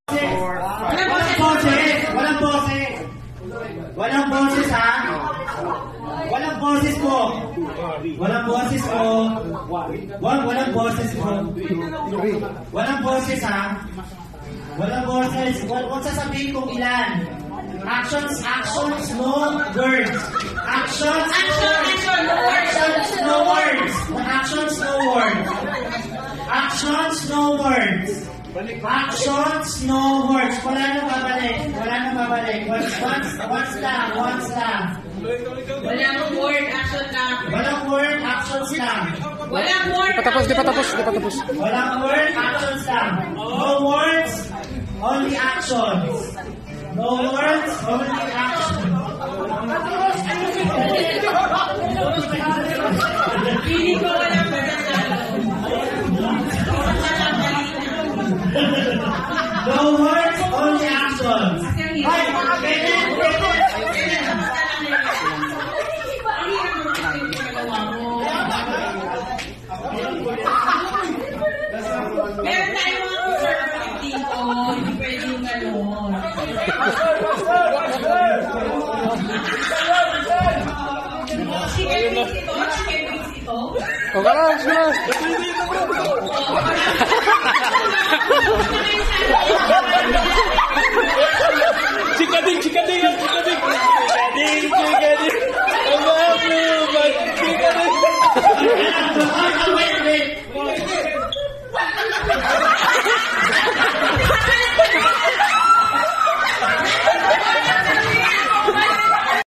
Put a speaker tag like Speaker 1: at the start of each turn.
Speaker 1: Walang boses! Walang boses! Walang boses ha! Walang boses po! Walang boses po! Walang boses po! Walang boses ha! Walang boses! Huwag sasabihin kung ilan! Actions, no words! Actions, no words! Actions, no words! Actions, no words! Actions, no words! Actions, no words. Wala nang babalik. Wala nang babalik. Once lang.
Speaker 2: Walang word, action lang.
Speaker 1: Walang word, actions lang.
Speaker 2: Walang word,
Speaker 3: Di pa tapos.
Speaker 1: Walang word, actions lang. No words, only actions. No words, only actions.
Speaker 2: Hindi ko walang matatalo.
Speaker 1: No words, only actions. Ay, ganyan.
Speaker 2: Meron tayong mga conservative dito. Hindi pwede yung gano'n. Chicken wings ito?
Speaker 3: Okay lang, sige lang.
Speaker 4: Chikading!